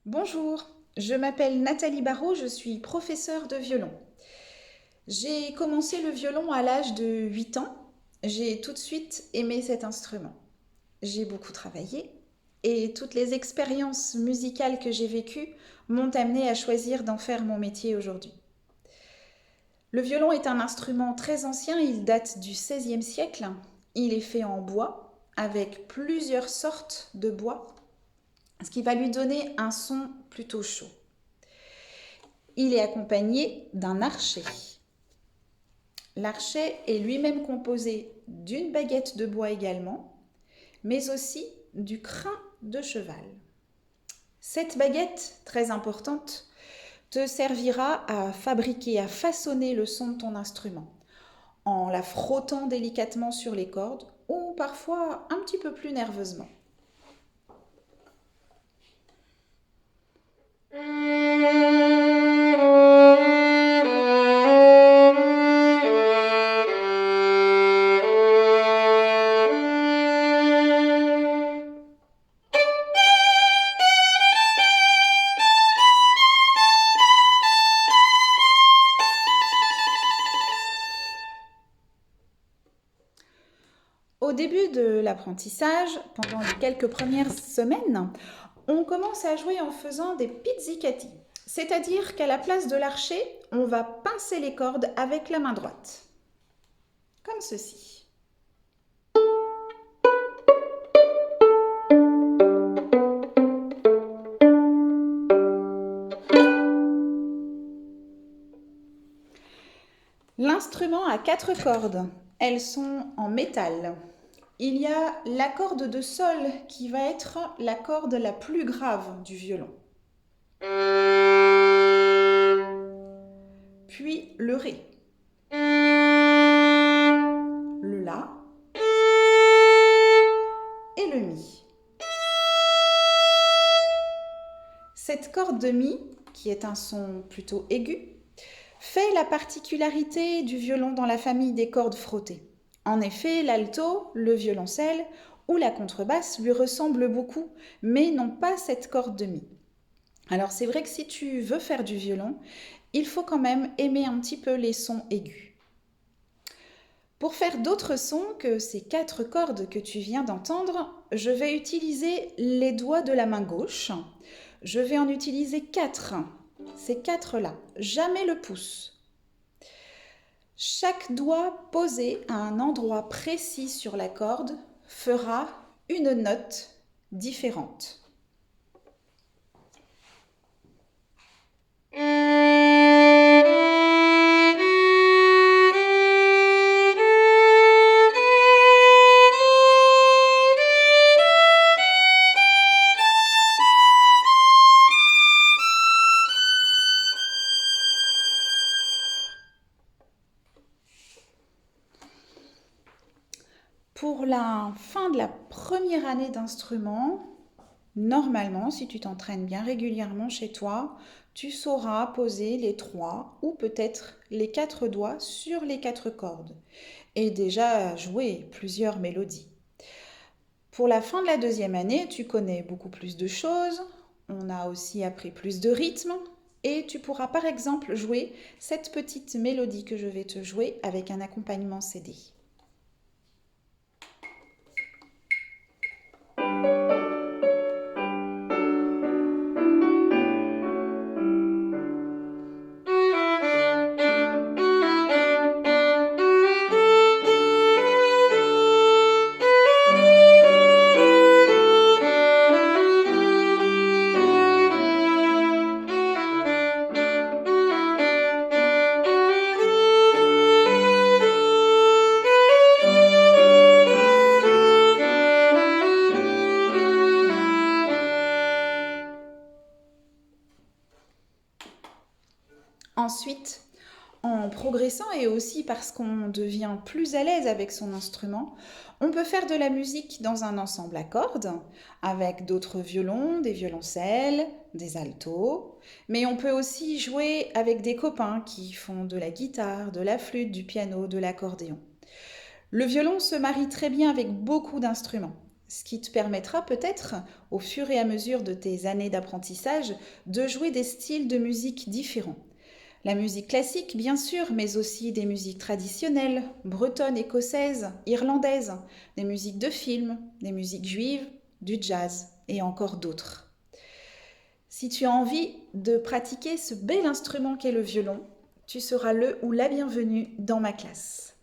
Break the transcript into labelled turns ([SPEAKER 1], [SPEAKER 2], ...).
[SPEAKER 1] Bonjour, je m'appelle Nathalie Barrault, je suis professeure de violon. J'ai commencé le violon à l'âge de 8 ans. J'ai tout de suite aimé cet instrument. J'ai beaucoup travaillé et toutes les expériences musicales que j'ai vécues m'ont amené à choisir d'en faire mon métier aujourd'hui. Le violon est un instrument très ancien, il date du XVIe siècle. Il est fait en bois avec plusieurs sortes de bois, ce qui va lui donner un son plutôt chaud. Il est accompagné d'un archet. L'archet est lui-même composé d'une baguette de bois également, mais aussi du crin de cheval. Cette baguette, très importante, te servira à fabriquer, à façonner le son de ton instrument, en la frottant délicatement sur les cordes ou parfois un petit peu plus nerveusement. Au début de l'apprentissage, pendant les quelques premières semaines, on commence à jouer en faisant des pizzicati. C'est-à-dire qu'à la place de l'archet, on va pincer les cordes avec la main droite. Comme ceci. L'instrument a 4 cordes. Elles sont en métal. Il y a la corde de sol qui va être la corde la plus grave du violon. Puis le ré, le la et le mi. Cette corde de mi, qui est un son plutôt aigu, fait la particularité du violon dans la famille des cordes frottées. En effet, l'alto, le violoncelle ou la contrebasse lui ressemblent beaucoup, mais n'ont pas cette corde de mi. Alors c'est vrai que si tu veux faire du violon, il faut quand même aimer un petit peu les sons aigus. Pour faire d'autres sons que ces 4 cordes que tu viens d'entendre, je vais utiliser les doigts de la main gauche. Je vais en utiliser 4. Ces 4-là, jamais le pouce. Chaque doigt posé à un endroit précis sur la corde fera une note différente. Pour la fin de la première année d'instrument, normalement, si tu t'entraînes bien régulièrement chez toi, tu sauras poser les 3 ou peut-être les 4 doigts sur les 4 cordes et déjà jouer plusieurs mélodies. Pour la fin de la deuxième année, tu connais beaucoup plus de choses, on a aussi appris plus de rythme et tu pourras par exemple jouer cette petite mélodie que je vais te jouer avec un accompagnement CD. Ensuite, en progressant et aussi parce qu'on devient plus à l'aise avec son instrument, on peut faire de la musique dans un ensemble à cordes, avec d'autres violons, des violoncelles, des altos, mais on peut aussi jouer avec des copains qui font de la guitare, de la flûte, du piano, de l'accordéon. Le violon se marie très bien avec beaucoup d'instruments. ce qui te permettra peut-être, au fur et à mesure de tes années d'apprentissage, de jouer des styles de musique différents. La musique classique, bien sûr, mais aussi des musiques traditionnelles, bretonnes, écossaises, irlandaises, des musiques de films, des musiques juives, du jazz et encore d'autres. Si tu as envie de pratiquer ce bel instrument qu'est le violon, tu seras le ou la bienvenue dans ma classe.